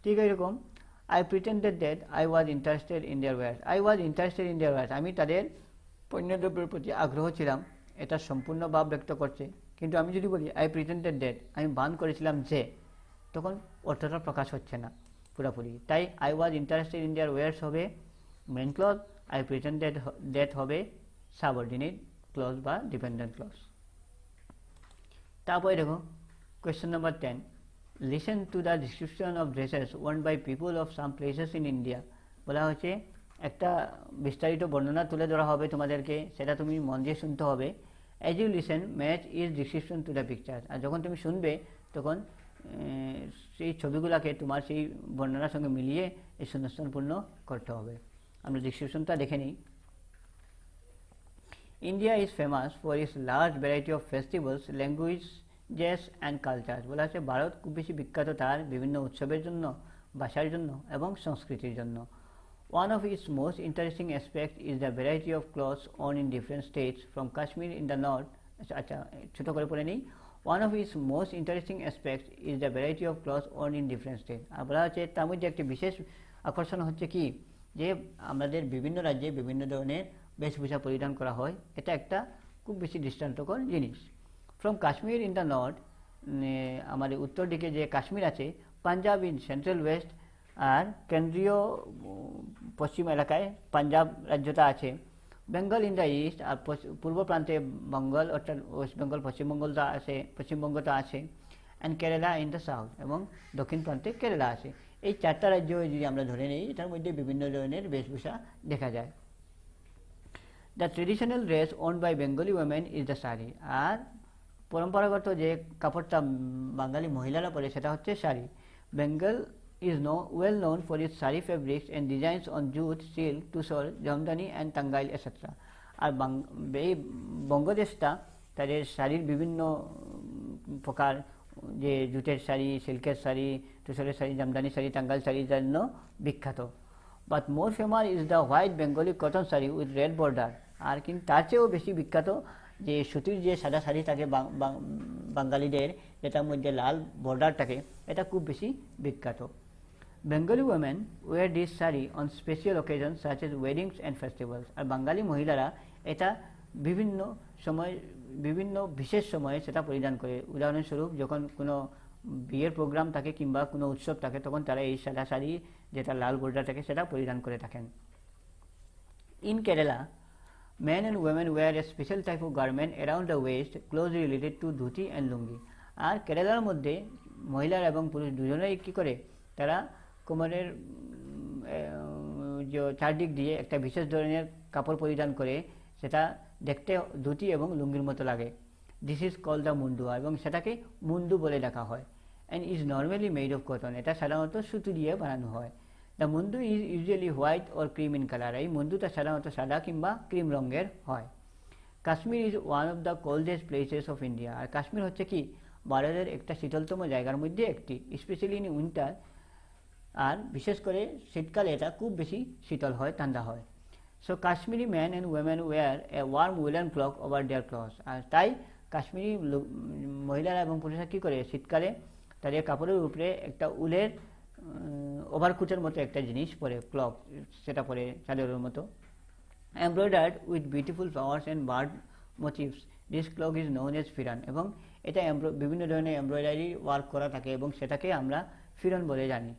ঠিক এরকম I pretended that I was interested in their wares. I was interested in their wares. আমি তাদের পণ্যদ্রব্যের প্রতি আগ্রহ ছিলাম, এটা সম্পূর্ণ ভাব ব্যক্ত করছে। কিন্তু আমি যদি বলি I pretended that, আমি ভান করেছিলাম যে, তখন অর্থটা প্রকাশ হচ্ছে না পুরোপুরি। তাই I was interested in their wares হবে main clause, I pretended that হবে সাবঅর্ডিনেট ক্লজ বা ডিপেন্ডেন্ট ক্লজ। তারপরে দেখো question number 10, listen to the description of dresses worn by people of some places in India. বলা হচ্ছে একটা বিস্তারিত বর্ণনা তুলে ধরা হবে তোমাদেরকে, সেটা তুমি মন দিয়ে শুনতে হবে। As you listen match is description to the picture. আর যখন তুমি শুনবে তখন সেই ছবিগুলোকে তোমার সেই বর্ণনার সঙ্গে মিলিয়ে এই শূন্যস্থানপূর্ণ করতে হবে। আমরা ডিসক্রিপশনটা দেখে নিই। India is famous for its large variety of festivals, languages and cultures. বলা হচ্ছে ভারত খুব বেশি বিখ্যাত তার বিভিন্ন উৎসবের জন্য, ভাষার জন্য এবং সংস্কৃতির জন্য। One of its most interesting aspects is the variety of clothes worn in different states, from Kashmir in the north. আচ্ছা ছোট করে পড়ে নিই। One of its most interesting aspects is the variety of clothes worn in different states. আর বলা হচ্ছে তার মধ্যে একটি বিশেষ আকর্ষণ হচ্ছে কি, যে আমাদের বিভিন্ন রাজ্যে বিভিন্ন ধরনের বেশভূষা পরিধান করা হয়, এটা একটা খুব বেশি দৃষ্টান্তকর জিনিস। From Kashmir in the north, আমাদের উত্তর দিকে যে কাশ্মীর আছে, পাঞ্জাব ইন সেন্ট্রাল ওয়েস্ট, আর কেন্দ্রীয় পশ্চিম এলাকায় পাঞ্জাব রাজ্যটা আছে। বেঙ্গল ইন দ্য ইস্ট, আর পূর্ব প্রান্তে বেঙ্গল অর্থাৎ ওয়েস্ট বেঙ্গল পশ্চিমবঙ্গটা আছে। And Kerala in the south, এবং দক্ষিণ প্রান্তে কেরালা আছে। এই চারটা রাজ্য যদি আমরা ধরে নিই, এটার মধ্যে বিভিন্ন ধরনের বেশভূষা দেখা যায়। The traditional dress worn by Bengali women is the sari. আর পরম্পরাগত যে কাপড়টা বাঙালি মহিলারা পরে সেটা হচ্ছে sari. Bengal is well known for its sari fabrics and designs on jute, silk, tusar, jamdani and tangail etc. আর এই বঙ্গদেশটা তাদের শাড়ির বিভিন্ন প্রকার, যে জুটের শাড়ি, সিল্কের শাড়ি, তুষারের শাড়ি, জামদানি শাড়ি, টাঙ্গাইল শাড়ির জন্য বিখ্যাত। But more famous is the white Bengali cotton sari with red border. আর কিন্তু তার চেয়েও বেশি বিখ্যাত যে সুতির যে সাদা শাড়ি থাকে বাঙালিদের, যেটার মধ্যে লাল বর্ডার থাকে, এটা খুব বেশি বিখ্যাত। Bengali women wear this sari on special occasion such as weddings and festivals. আর বাঙালি মহিলারা এটা বিভিন্ন সময়, বিভিন্ন বিশেষ সময়ে সেটা পরিধান করে। উদাহরণস্বরূপ যখন কোনো বিয়ের প্রোগ্রাম থাকে কিংবা কোনো উৎসব থাকে, তখন তারা এই সাদা শাড়ি যেটা লাল বর্ডার থাকে সেটা পরিধান করে থাকেন। In Kerala, men and women wear a special type of garment around the waist closely related to dhoti and লুঙ্গি। আর কেরালার মধ্যে মহিলারা এবং পুরুষ দুজনেই কী করে, তারা কোমরের যে চারদিক দিয়ে একটা বিশেষ ধরনের কাপড় পরিধান করে, সেটা দেখতে ধুতি এবং লুঙ্গির মতো লাগে। দিস ইজ কল দ্য মুন্ডু, এবং সেটাকে মুন্ডু বলে ডাকা হয়। And is normally made of cotton, এটা সাধারণত সুতো দিয়ে বানানো হয়। The mundu is usually white or cream in colour. এই মুন্ডুটা সাধারণত সাদা কিংবা ক্রিম রঙের হয়। Kashmir is one of the coldest places of India. আর কাশ্মীর হচ্ছে কি, ভারতের একটা শীতলতম জায়গার মধ্যে একটি, স্পেশালি ইন উইন্টার। আর বিশেষ করে শীতকালে এটা খুব বেশি শীতল হয়, ঠান্ডা হয়। So Kashmiri men and women wear a warm woolen cloak over their clothes. আর তাই কাশ্মীরি মহিলারা এবং পুরুষরা কী করে শীতকালে তাদের কাপড়ের উপরে একটা উলের ওভারকোটের মতো একটা জিনিস পরে, ক্লক সেটা পরে চাদরের মতো। Embroidered with beautiful flowers and bird motifs, this cloak is known as phiran. এবং এটা বিভিন্ন ধরনের এমব্রয়ডারি ওয়ার্ক করা থাকে এবং সেটাকে আমরা ফিরন বলে জানি।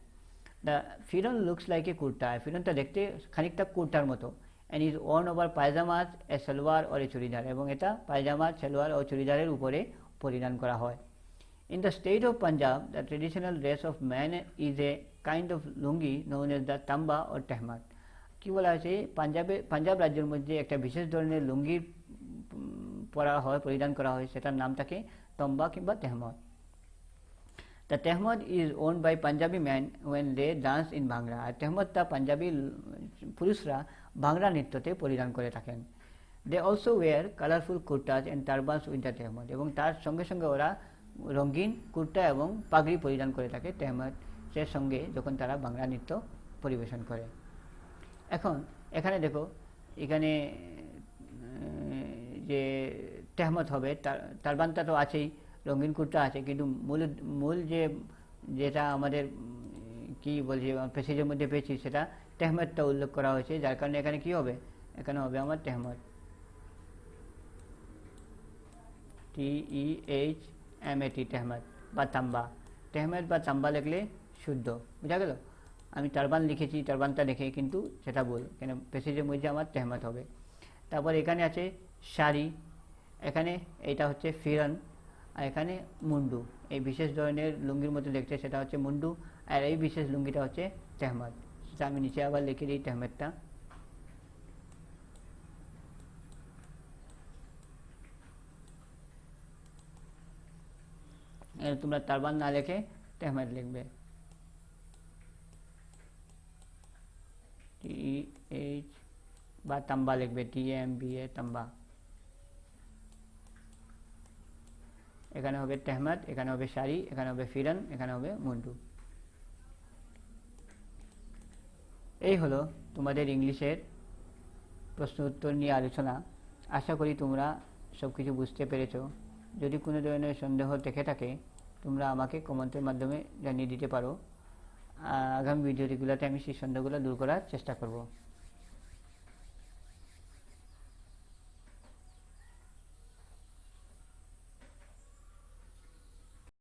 The phiran looks like a kurta, ফিরনটা দেখতে খানিকটা কুর্তার মতো। And is worn over pyjamas, a salwar or a churidar, এবং এটা পায়জামা, সালোয়ার ও চুড়িদারের উপরে পরিধান করা হয়। In the state of Punjab, the traditional dress of men is a kind of lungi known as the tamba or tehmat. কি বলা হয়েছে, পাঞ্জাব রাজ্যের মধ্যে একটা বিশেষ ধরনের লুঙ্গি পরা হয়, পরিধান করা হয়, সেটার নাম থাকে তম্বা কিংবা তেহমত। The tehmat is worn by Punjabi men when they dance in Bhangra. আর তেহমতটা পাঞ্জাবি পুরুষরা ভাংরা নৃত্যতে পরিধান করে থাকেন। They also wear colorful kurtas and turbans with the tehmat, এবং তার সঙ্গে সঙ্গে ওরা রঙিন কুর্তা এবং পাগড়ি পরিধান করে থাকে তেহমতের সঙ্গে যখন তারা বাংলা নৃত্য পরিবেশন করে। এখন এখানে দেখো, এখানে যে তেহমত হবে, টারবানটা তো আছেই, রঙিন কুর্তা আছে, কিন্তু মূল যেটা আমাদের কি বলছি প্যাসেজের মধ্যে পেয়েছি সেটা তেহমতটা উল্লেখ করা হয়েছে, যার কারণে এখানে কি হবে, এখানে হবে আমার তেহমত, TEHMAT, তেহমত বা তাম্বা। তেহমত বা তাম্বা লিখলে শুদ্ধ, বুঝা গেল। আমি টারবান লিখেছি, টারবানটা লিখে কিন্তু সেটা ভুল, কেন প্যাসেজের মধ্যে আমার তেহমত হবে। তারপর এখানে আছে শাড়ি, এখানে এইটা হচ্ছে ফিরন, আর এখানে মুন্ডু। এই বিশেষ ধরনের লুঙ্গির মতো দেখতে সেটা হচ্ছে মুন্ডু, আর এই বিশেষ লুঙ্গিটা হচ্ছে তেহমত। সেটা আমি নিচে আবার লিখে দিই তেহমতটা। তোমরা টারবান না লিখে তেহমত লিখবে, TH বা তাম্বা লিখবে, TMBA তাম্বা। এখানে হবে তেহমত, এখানে হবে শাড়ি, এখানে হবে ফিরন, এখানে হবে মুন্ডু। এই হলো তোমাদের ইংলিশের প্রশ্ন উত্তর নিয়ে আলোচনা। আশা করি তোমরা সব কিছু বুঝতে পেরেছ। যদি কোনো ধরনের সন্দেহ থেকে থাকে তোমরা আমাকে কমেন্টের মাধ্যমে জানিয়ে দিতে পারো। আগামী ভিডিওগুলোতে আমি সেই সন্দেহগুলো দূর করার চেষ্টা করব।